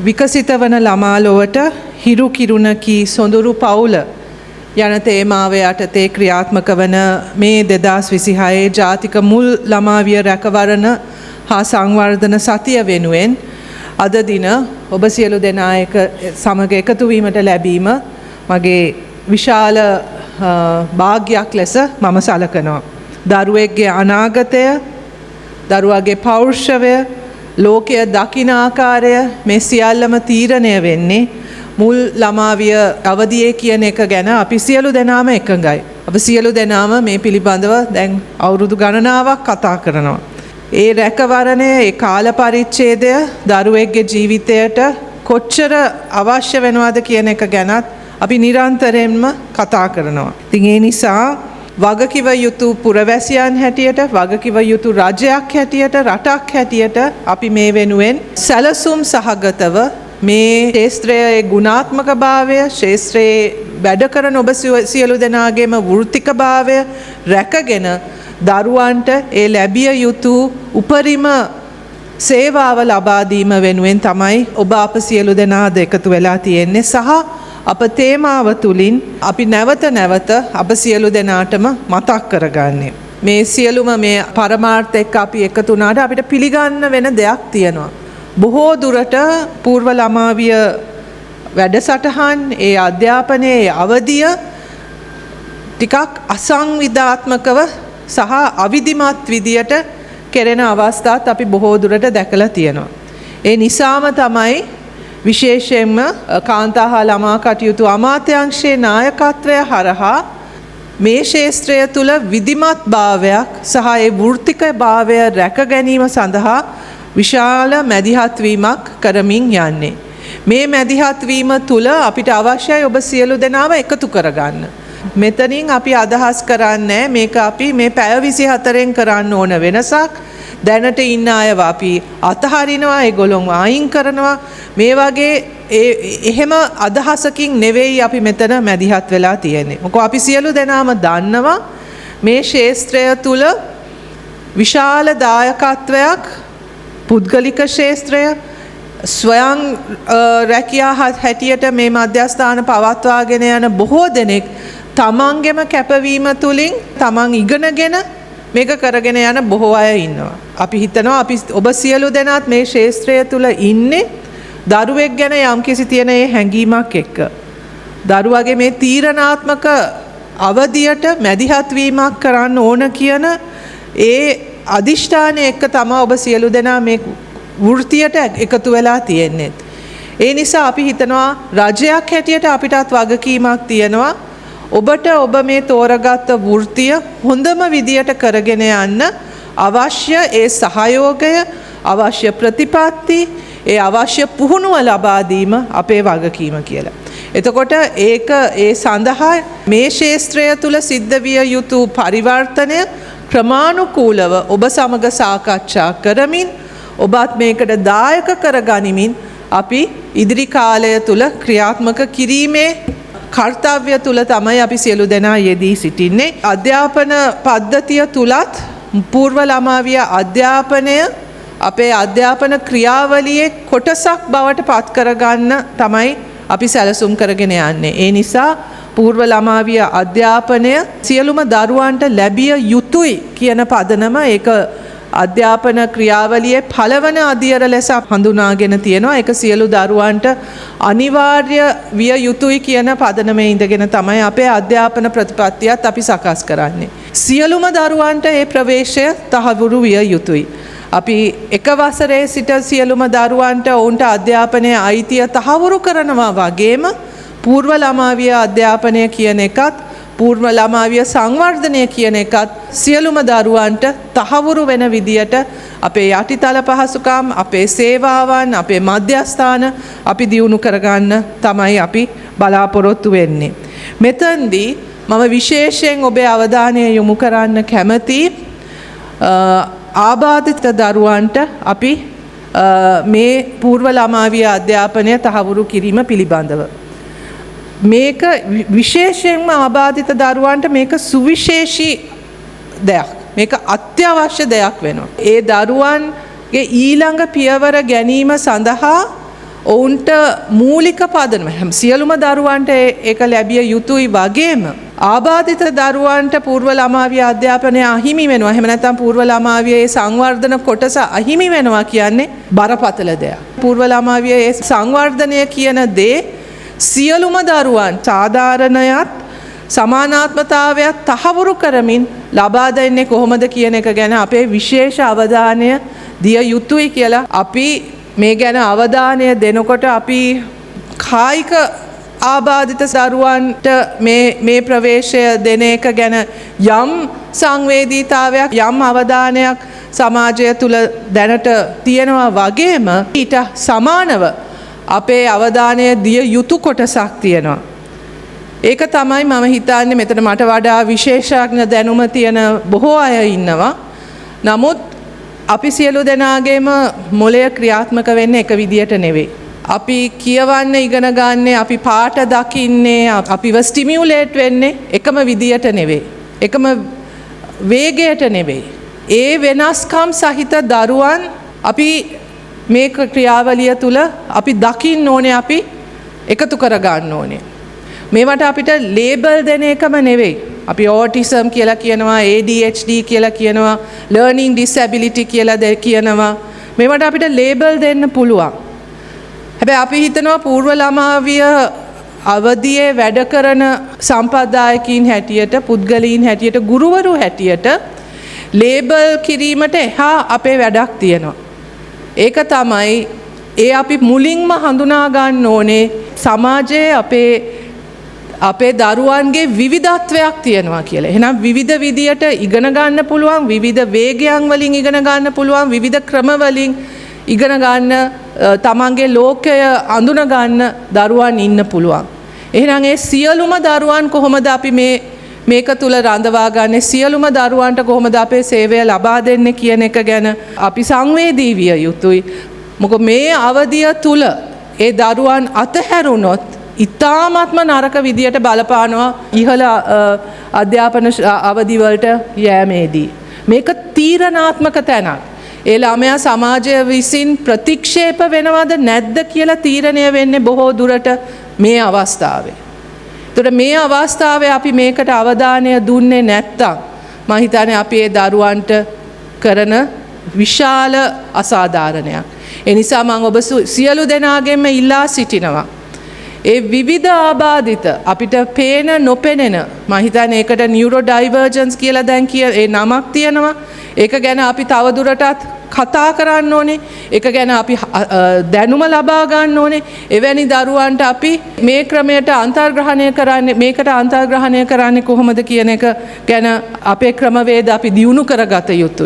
විකසිත වන ළමා ලොවට හිරු කිරුණකි සොඳුරු පවුල යන තේමාව යටතේ ක්‍රියාත්මක වන මේ 2026 ජාතික මුල් ළමාවිය රැකවරණ හා සංවර්ධන සතිය වෙනුවෙන් අද දින ඔබ සියලු දෙනා සමග එකතු වීමට ලැබීම මගේ විශාල භාග්‍යයක් ලෙස මම සලකනවා. දරුවෙක්ගේ අනාගතය, දරුවාගේ පෞරුෂය, ලෝකය දකින ආකාරය මේ සියල්ලම තීරණය වෙන්නේ මුල් ළමාවිය අවදියේ කියන එක ගැන අපි සියලු දෙනාම එකඟයි. අපි සියලු දෙනාම මේ පිළිබඳව දැන් අවුරුදු ගණනාවක් කතා කරනවා. ඒ රැකවරණය, ඒ කාල පරිච්ඡේදය දරුවෙක්ගේ ජීවිතයට කොච්චර අවශ්‍ය වෙනවද කියන එක ගැනත් අපි නිරන්තරයෙන්ම කතා කරනවා. ඉතින් ඒ නිසා වගකිව යුතු පුරවැසියන් හැටියට, වගකිව යුතු රජයක් හැටියට, රටක් හැටියට අපි මේ වෙනුවෙන් සැලසුම් සහගතව මේ ශාස්ත්‍රයේ ගුණාත්මක භාවය, ශාස්ත්‍රයේ වැඩ කරන ඔබ සියලු දෙනාගේම වෘත්තික භාවය රැකගෙන දරුවන්ට ඒ ලැබිය යුතු උපරිම සේවාව ලබා දීම වෙනුවෙන් තමයි ඔබ අප සියලු දෙනා එකතු වෙලා තියෙන්නේ. සහ අප තේමාව තුලින් අපි නැවත නැවත අප සියලු දෙනාටම මතක් කරගන්නේ මේ සියලුම මේ පරමාර්ථ එක්ක අපි එකතු වුණාට අපිට පිළිගන්න වෙන දෙයක් තියෙනවා. බොහෝ දුරට పూర్ව ළමාවිය වැඩසටහන්, ඒ අධ්‍යාපනයේ අවධිය ටිකක් අසංවිධාත්මකව සහ අවිධිමත් විදියට කෙරෙන අවස්ථාත් අපි බොහෝ දුරට දැකලා තියෙනවා. ඒ නිසාම තමයි විශේෂයෙන්ම කාන්තා හා ළමා කටයුතු අමාත්‍යාංශයේ නායකත්වය හරහා මේ ශාස්ත්‍රය තුළ විධිමත් භාවයක් සහ ඒ වෘත්තික භාවය රැක ගැනීම සඳහා විශාල මැදිහත් වීමක් කරමින් යන්නේ. මේ මැදිහත් වීම තුළ අපිට අවශ්‍යයි ඔබ සියලු දෙනාම එකතු කරගන්න. මෙතනින් අපි අදහස් කරන්නේ මේක අපි මේ පැය 24න් කරන්න ඕන වෙනසක්. දැනට ඉන්න අයව අපි අතහරිනවා, ඒගොල්ලොන්ව අයින් කරනවා. මේ වගේ එහෙම අදහසකින් නෙවෙයි අපි මෙතන මැදිහත් වෙලා තියෙන්නේ. මොකද අපි සියලු දෙනාම දන්නවා මේ ශාස්ත්‍රය තුල විශාල දායකත්වයක් පුද්ගලික ශාස්ත්‍රය ස්වයං රැකියා හැටියට මේ මධ්‍යස්ථාන පවත්වාගෙන යන බොහෝ දෙනෙක් තමන්ගේම කැපවීම තුලින් තමන් ඉගෙනගෙන මේක කරගෙන යන බොහෝ අය ඉන්නවා. අපි හිතනවා අපි ඔබ සියලු දෙනාත් මේ ශාස්ත්‍රය තුල ඉන්නේ දරුවෙක් ගැන යම්කිසි තියෙන ඒ හැඟීමක් එක්ක. දරුවාගේ මේ තීරණාත්මක අවධියට මැදිහත් වීමක් කරන්න ඕන කියන ඒ අදිෂ්ඨානය එක්ක තමයි ඔබ සියලු දෙනා මේ වෘත්තියට එකතු වෙලා තියෙන්නේ. ඒ නිසා අපි හිතනවා රජයක් හැටියට අපිටත් වගකීමක් තියෙනවා. ඔබට ඔබ මේ තෝරගත්ත වෘත්තිය හොඳම විදියට කරගෙන යන්න අවශ්‍ය ඒ සහයෝගය, අවශ්‍ය ප්‍රතිපත්ති, ඒ අවශ්‍ය පුහුණුව ලබා දීම අපේ වගකීම කියලා. එතකොට ඒක ඒ සඳහා මේ ශාස්ත්‍රය තුල සිද්ධ විය යුතු පරිවර්තනය ක්‍රමානුකූලව ඔබ සමග සාකච්ඡා කරමින් ඔබත් මේකට දායක කරගනිමින් අපි ඉදිරි කාලය තුල ක්‍රියාත්මක කිරීමේ කර්තව්‍ය තුල තමයි අපි සියලු දෙනා යෙදී සිටින්නේ. අධ්‍යාපන පද්ධතිය තුලත් పూర్ව ළමාවිය අධ්‍යාපනය අපේ අධ්‍යාපන ක්‍රියාවලියේ කොටසක් බවට පත් කරගන්න තමයි අපි සැලසුම් කරගෙන යන්නේ. ඒ නිසා పూర్ව ළමාවිය අධ්‍යාපනය සියලුම දරුවන්ට ලැබිය යුතුයි කියන පදනම ඒක අධ්‍යාපන ක්‍රියාවලියේ පළවන අදියර ලෙස හඳුනාගෙන තියෙනවා. ඒක සියලු දරුවන්ට අනිවාර්ය විය යුතුයි කියන පදනමේ ඉඳගෙන තමයි අපේ අධ්‍යාපන ප්‍රතිපත්තියත් අපි සකස් කරන්නේ. සියලුම දරුවන්ට ඒ ප්‍රවේශය තහවුරු විය යුතුයි. අපි එක වසරේ සිට සියලුම දරුවන්ට ඔවුන්ට අධ්‍යාපනයේ අයිතිය තහවුරු කරනවා වගේම పూర్ව ළමාවිය අධ්‍යාපනය කියන එකත් పూర్ව ළමාවිය සංවර්ධනය කියන එකත් සියලුම දරුවන්ට තහවුරු වෙන විදියට අපේ යටිතල පහසුකම්, අපේ සේවාවන්, අපේ මධ්‍යස්ථාන අපි දියුණු කරගන්න තමයි අපි බලාපොරොත්තු වෙන්නේ. මෙතෙන්දී මම විශේෂයෙන් ඔබේ අවධානය යොමු කරන්න කැමති ආබාධිත දරුවන්ට අපි මේ పూర్ව ළමාවිය අධ්‍යාපනය තහවුරු කිරීම පිළිබඳව. මේක විශේෂයෙන්ම ආබාධිත දරුවන්ට මේක සුවිශේෂී දෙයක්. මේක අත්‍යවශ්‍ය දෙයක් වෙනවා. ඒ දරුවන්ගේ ඊළඟ පියවර ගැනීම සඳහා ඔවුන්ට මූලික පදනම සියලුම දරුවන්ට ඒක ලැබිය යුතුයි වගේම ආබාධිත දරුවන්ට పూర్ව ළමාවිය අධ්‍යාපනය අහිමි වෙනවා. එහෙම නැත්නම් పూర్ව ළමාවියේ සංවර්ධන කොටස අහිමි වෙනවා කියන්නේ බරපතල දෙයක්. పూర్ව ළමාවියේ සංවර්ධනය කියන දේ සියලුම දරුවන් සාධාරණයත් සමානාත්මතාවයක් තහවුරු කරමින් ලබා දෙන්නේ කොහොමද කියන එක ගැන අපේ විශේෂ අවධානය දිය යුතුයි කියලා අපි මේ ගැන අවධානය දෙනකොට අපි කායික ආබාධිත දරුවන්ට මේ ප්‍රවේශය දෙන එක ගැන යම් සංවේදීතාවයක් යම් අවධානයක් සමාජය තුළ දැනට තියෙනවා වගේම ඊට සමානව අපේ අවධානය දිය යුතු කොටසක් තියෙනවා. ඒක තමයි මම හිතන්නේ මෙතන මට වඩා විශේෂඥ දැනුම තියෙන බොහෝ අය ඉන්නවා. නමුත් අපි සියලු දෙනාගේම මොළය ක්‍රියාත්මක වෙන්නේ එක විදියට නෙවෙයි. අපි කියවන්න ඉගෙන ගන්න අපි පාට දකින්නේ අපිව ස්ටිමියුලේට් වෙන්නේ එකම විදියට නෙවෙයි. එකම වේගයට නෙවෙයි. ඒ වෙනස්කම් සහිත දරුවන් අපි මේ ක්‍රියාවලිය තුළ අපි දකින්න ඕනේ අපි එකතු කරගන්න ඕනේ. මේවට අපිට ලේබල් දෙන එකම නෙවෙයි. අපි ඕටිසම් කියලා කියනවා ADHD කියලා කියනවා ලර්නින් ඩිසැබිලිටි කියලා කියනවා. මේවට අපිට ලේබල් දෙන්න පුළුවන්. හැබැයි අපි හිතනවා పూర్ව ළමාවිය අවදියේ වැඩ කරන සම්ප්‍රදායකින් හැටියට පුද්ගලයන් හැටියට ගුරුවරු හැටියට ලේබල් කිරීමට එහා අපේ වැඩක් තියෙනවා. ඒක තමයි ඒ අපි මුලින්ම හඳුනා ගන්න ඕනේ සමාජයේ අපේ දරුවන්ගේ විවිධත්වයක් තියෙනවා කියලා. එහෙනම් විවිධ විදියට ඉගෙන ගන්න පුළුවන්, විවිධ වේගයන් වලින් ඉගෙන ගන්න පුළුවන්, විවිධ ක්‍රම වලින් ඉගෙන ගන්න, තමන්ගේ ලෝකය අඳුන ගන්න දරුවන් ඉන්න පුළුවන්. එහෙනම් ඒ සියලුම දරුවන් කොහොමද අපි මේක තුල රඳවා ගන්නේ, සියලුම දරුවන්ට කොහොමද අපේ සේවය ලබා දෙන්නේ කියන එක ගැන අපි සංවේදී විය යුතුයි. මොකද මේ අවධිය තුල ඒ දරුවන් අතහැරුණොත් ඉතාමත්ම නරක විදියට බලපානවා ඉහළ අධ්‍යාපන අවධිවලට යෑමේදී. මේක තීරණාත්මක තැනක්. ඒ ළමයා සමාජය විසින් ප්‍රතික්ෂේප වෙනවද නැද්ද කියලා තීරණය වෙන්නේ බොහෝ දුරට මේ අවස්ථාවේ. ඒතකොට මේ අවස්ථාවේ අපි මේකට අවධානය දුන්නේ නැත්තම් මම හිතන්නේ අපි ඒ දරුවන්ට කරන විශාල අසාධාරණයක්. ඒ නිසා මම ඔබ සියලු දෙනාගෙන්ම ඉල්ලා සිටිනවා. ඒ විවිධ ආබාධිත අපිට පේන නොපෙනෙන මම හිතන්නේ ඒකට නියුරෝ ඩයිවර්ජන්ස් කියලා දැන් ඒ නමක් තියෙනවා. ඒක ගැන අපි තවදුරටත් කතා කරන්න ඕනේ. ඒක ගැන අපි දැනුම ලබා ගන්න ඕනේ. එවැනි දරුවන්ට අපි මේ ක්‍රමයට අන්තර්ග්‍රහණය කරන්නේ මේකට අන්තර්ග්‍රහණය කරන්නේ කොහොමද කියන එක ගැන අපේ ක්‍රමවේද අපි දියුණු කරගත යුතුයි.